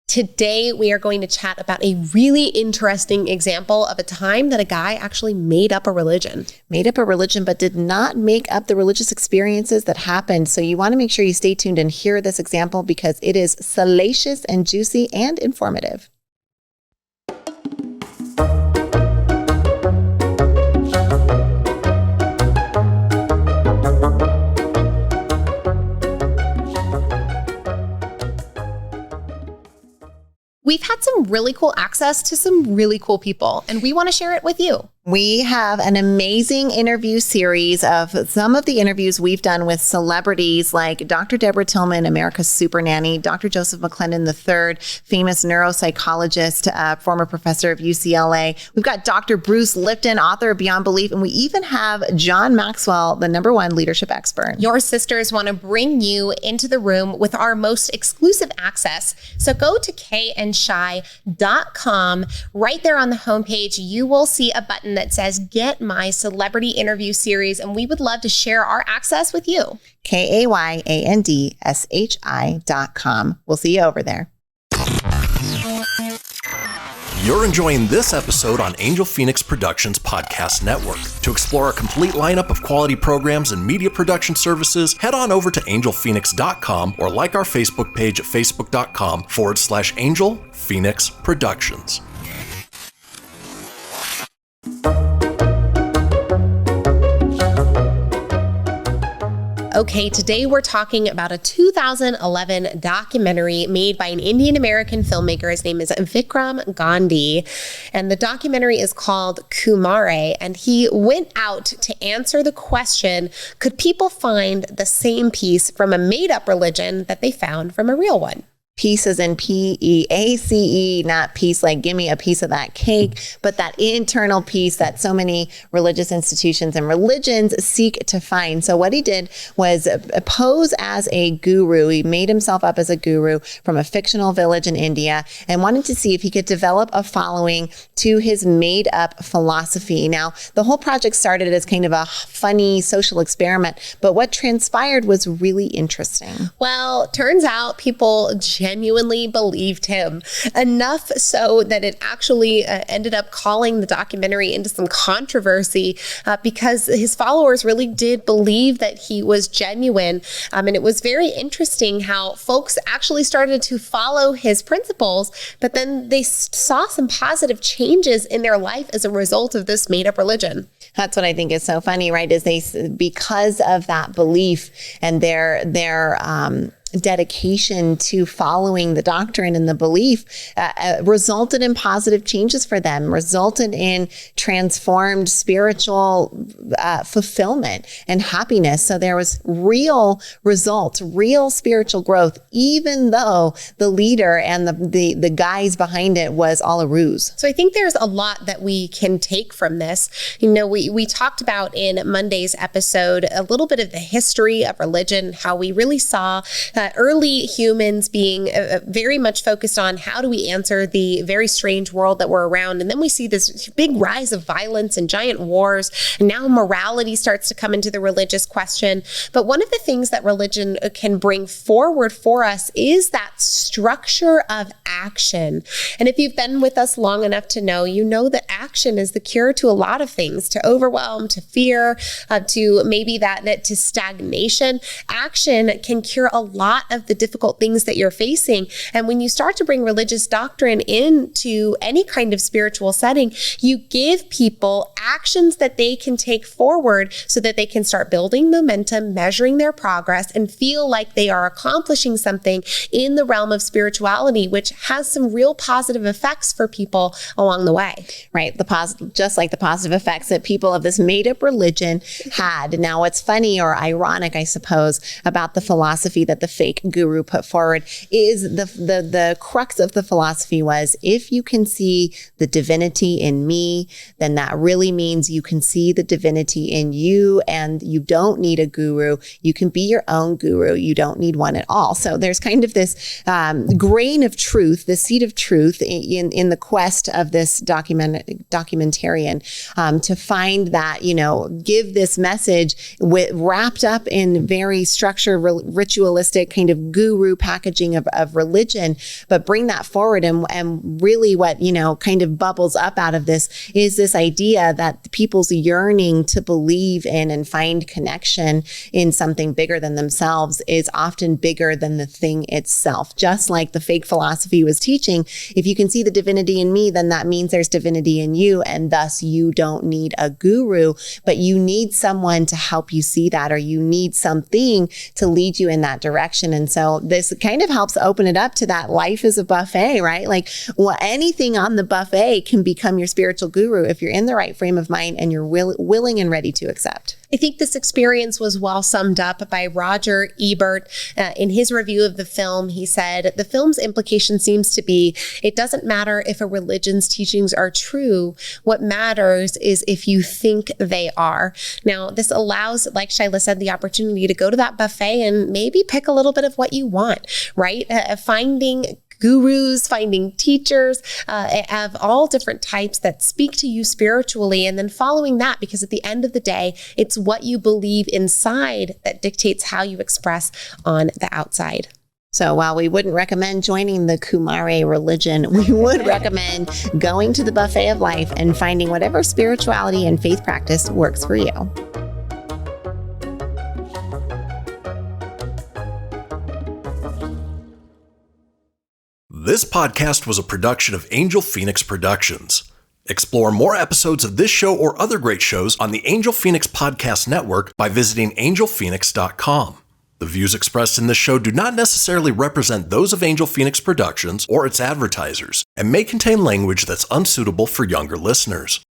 Today, we are going to chat about a really interesting example of a time that a guy actually made up a religion. Made up a religion, but did not make up the religious experiences that happened. So you want to make sure you stay tuned and hear this example because it is salacious and juicy and informative. We've had some really cool access to some really cool people, and we want to share it with you. We have an amazing interview series of some of the interviews we've done with celebrities like Dr. Deborah Tillman, America's Super Nanny, Dr. Joseph McClendon III, famous neuropsychologist, former professor of UCLA. We've got Dr. Bruce Lipton, author of Beyond Belief, and we even have John Maxwell, the #1 leadership expert. Your sisters want to bring you into the room with our most exclusive access. So go to kandshy.com. Right there on the homepage, you will see a button that says Get My Celebrity Interview Series, and we would love to share our access with you. KAYANDSHI.com. We'll see you over there. You're enjoying this episode on Angel Phoenix Productions Podcast Network. To explore a complete lineup of quality programs and media production services, head on over to angelphoenix.com or like our Facebook page at facebook.com/Angel Phoenix Productions. Okay, today we're talking about a 2011 documentary made by an Indian-American filmmaker. His name is Vikram Gandhi, and the documentary is called Kumare, and he went out to answer the question, could people find the same piece from a made-up religion that they found from a real one? Peace as in P-E-A-C-E, not peace like give me a piece of that cake, but that internal peace that so many religious institutions and religions seek to find. So what he did was pose as a guru. He made himself up as a guru from a fictional village in India and wanted to see if he could develop a following to his made up philosophy. Now, the whole project started as kind of a funny social experiment, but what transpired was really interesting. Well, turns out people genuinely believed him, enough so that it actually ended up calling the documentary into some controversy because his followers really did believe that he was genuine. And it was very interesting how folks actually started to follow his principles, but then they saw some positive changes in their life as a result of this made-up religion. That's what I think is so funny, right? Is because of that belief and their dedication to following the doctrine and the belief resulted in positive changes for them, resulted in transformed spiritual fulfillment and happiness. So there was real results, real spiritual growth, even though the leader and the guys behind it was all a ruse. So I think there's a lot that we can take from this. You know, we talked about in Monday's episode a little bit of the history of religion, how we really saw early humans being very much focused on how do we answer the very strange world that we're around. And then we see this big rise of violence and giant wars. And now morality starts to come into the religious question. But one of the things that religion can bring forward for us is that structure of action. And if you've been with us long enough to know, you know that action is the cure to a lot of things, to overwhelm, to fear, to maybe to stagnation. Action can cure a lot of the difficult things that you're facing. And when you start to bring religious doctrine into any kind of spiritual setting, you give people actions that they can take forward so that they can start building momentum, measuring their progress, and feel like they are accomplishing something in the realm of spirituality, which has some real positive effects for people along the way. Right. Just like the positive effects that people of this made-up religion had. Now, what's funny or ironic, I suppose, about the philosophy that the fake guru put forward is the crux of the philosophy was, if you can see the divinity in me, then that really means you can see the divinity in you, and you don't need a guru. You can be your own guru. You don't need one at all. So there's kind of this grain of truth, the seed of truth in the quest of this documentarian to find that, give this message wrapped up in very structured, ritualistic kind of guru packaging of religion, but bring that forward. And really what, kind of bubbles up out of this is this idea that people's yearning to believe in and find connection in something bigger than themselves is often bigger than the thing itself. Just like the fake philosophy was teaching, if you can see the divinity in me, then that means there's divinity in you. And thus you don't need a guru, but you need someone to help you see that, or you need something to lead you in that direction. And so this kind of helps open it up to that life is a buffet, right? Like anything on the buffet can become your spiritual guru if you're in the right frame of mind and you're willing and ready to accept. I think this experience was well summed up by Roger Ebert. In his review of the film, he said, the film's implication seems to be, it doesn't matter if a religion's teachings are true. What matters is if you think they are. Now, this allows, like Shyla said, the opportunity to go to that buffet and maybe pick a little bit of what you want, right? Finding gurus, finding teachers of all different types that speak to you spiritually, and then following that, because at the end of the day, it's what you believe inside that dictates how you express on the outside. So while we wouldn't recommend joining the Kumare religion, we would recommend going to the buffet of life and finding whatever spirituality and faith practice works for you. This podcast was a production of Angel Phoenix Productions. Explore more episodes of this show or other great shows on the Angel Phoenix Podcast Network by visiting angelphoenix.com. The views expressed in this show do not necessarily represent those of Angel Phoenix Productions or its advertisers, and may contain language that's unsuitable for younger listeners.